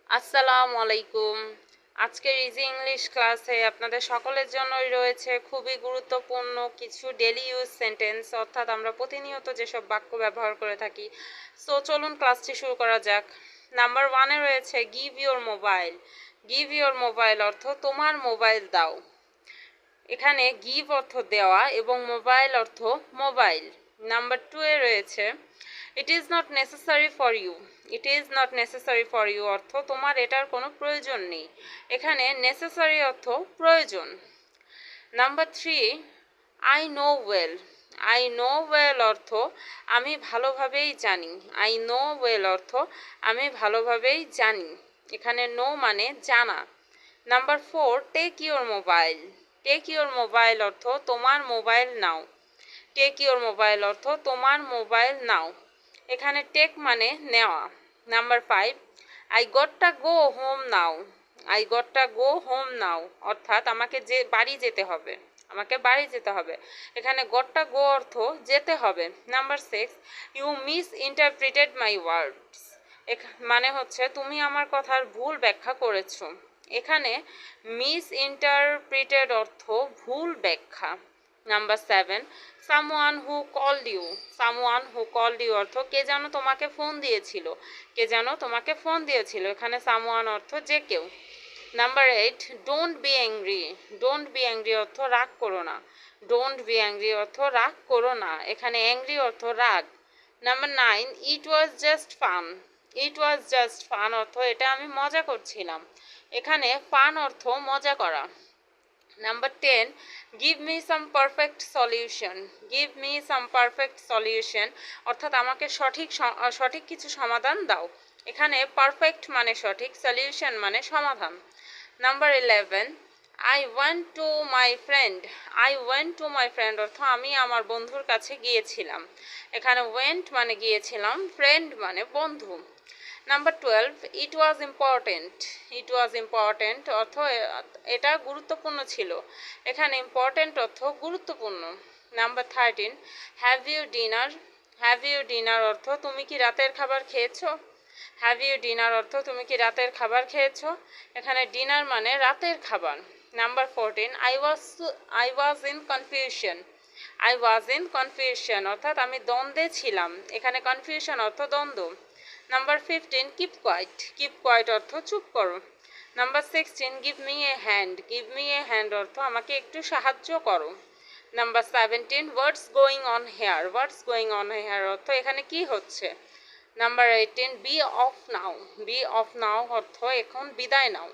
আসসালামু আলাইকুম। আজকের ইজি ইংলিশ ক্লাসে আপনাদের সকলের জন্যই রয়েছে খুবই গুরুত্বপূর্ণ কিছু ডেলি ইউজ সেন্টেন্স, অর্থাৎ আমরা প্রতিনিয়ত যেসব বাক্য ব্যবহার করে থাকি। সো চলুন ক্লাসটি শুরু করা যাক। নাম্বার 1-এ রয়েছে give your mobile. Give your mobile অর্থ তোমার মোবাইল দাও। এখানে গিভ অর্থ দেওয়া এবং মোবাইল অর্থ মোবাইল। নাম্বার 2-এ রয়েছে it is not necessary for you. It is not necessary for you অর্থ তোমার এটার কোনো প্রয়োজন নেই। এখানে নেসেসারি অর্থ প্রয়োজন। Number 3, I know well. I know well অর্থ আমি ভালোভাবেই জানি। আই নো ওয়েল অর্থ আমি ভালোভাবেই জানি। এখানে নো মানে জানা। Number 4, take your mobile. Take your mobile অর্থ তোমার মোবাইল নাও। টেক ইওর মোবাইল অর্থ তোমার মোবাইল নাও। এখানে টেক মানে নেওয়া। Number 5, I gotta go home now. I gotta go home now অর্থাৎ আমাকে বাড়ি যেতে হবে। আমাকে বাড়ি যেতে হবে। এখানে গটটা গো অর্থ যেতে হবে। নাম্বার 6, ইউ মিস ইন্টারপ্রিটেড মাই ওয়ার্ডস। মানে হচ্ছে তুমি আমার কথার ভুল ব্যাখ্যা করেছো। এখানে মিস ইন্টারপ্রিটেড অর্থ ভুল ব্যাখ্যা। Number 7, someone who called you. Someone who called you অর্থ কে যেন তোমাকে ফোন দিয়েছিল। কে যেন তোমাকে ফোন দিয়েছিল। এখানে সামওয়ান অর্থ যে কেউ। Number 8, don't be angry. Don't be angry অর্থ রাগ করো না। ডোন্ট বি অ্যাংরি অর্থ রাগ করো না। এখানে অ্যাংরি অর্থ রাগ। Number 9, it was just fun. It was just fun অর্থ এটা আমি মজা করছিলাম। এখানে ফান অর্থ মজা করা। Number 10, give me some perfect solution. Give me some perfect solution অর্থাৎ আমাকে সঠিক কিছু সমাধান দাও। এখানে পারফেক্ট মানে সঠিক, সলিউশন মানে সমাধান। Number 11, I went to my friend. I went to my friend অর্থ আমি আমার বন্ধুর কাছে গিয়েছিলাম। এখানে ওয়েন্ট মানে গিয়েছিলাম, ফ্রেন্ড মানে বন্ধু। Number 12, it was important. It was important অর্থ এটা গুরুত্বপূর্ণ ছিল। এখানে ইম্পর্টেন্ট অর্থ গুরুত্বপূর্ণ। Number 13, have you dinner. Have you dinner অর্থ তুমি কি রাতের খাবার খেয়েছো। হ্যাভ ইউ ডিনার অর্থ তুমি কি রাতের খাবার খেয়েছো। এখানে ডিনার মানে রাতের খাবার। Number 14, I was in confusion. I was in confusion অর্থাৎ আমি দ্বন্দ্বে ছিলাম। এখানে কনফিউশন অর্থ দ্বন্দ্ব। Number 15, keep quiet. Keep quiet অর্থ চুপ করো। Number 16, give me a hand. Give me a hand অর্থ আমাকে একটু সাহায্য করো। Number 17, what's going on here. What's going on here অর্থ এখানে কি হচ্ছে। Number 18, be off now. Be off now অর্থ এখন বিদায় নাও।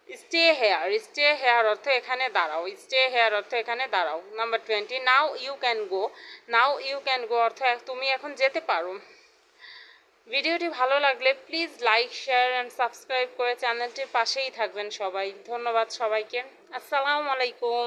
Stay here. স্টে হেয়ার অর্থ এখানে দাঁড়াও। স্টে হেয়ার অর্থ এখানে দাঁড়াও। Number 20, now you can go. Now you can go অর্থ তুমি এখন যেতে পারো। ভিডিওটি ভালো লাগলে please like, share and subscribe করে চ্যানেলটির পাশেই থাকবেন সবাই। ধন্যবাদ সবাইকে। আসসালামু আলাইকুম।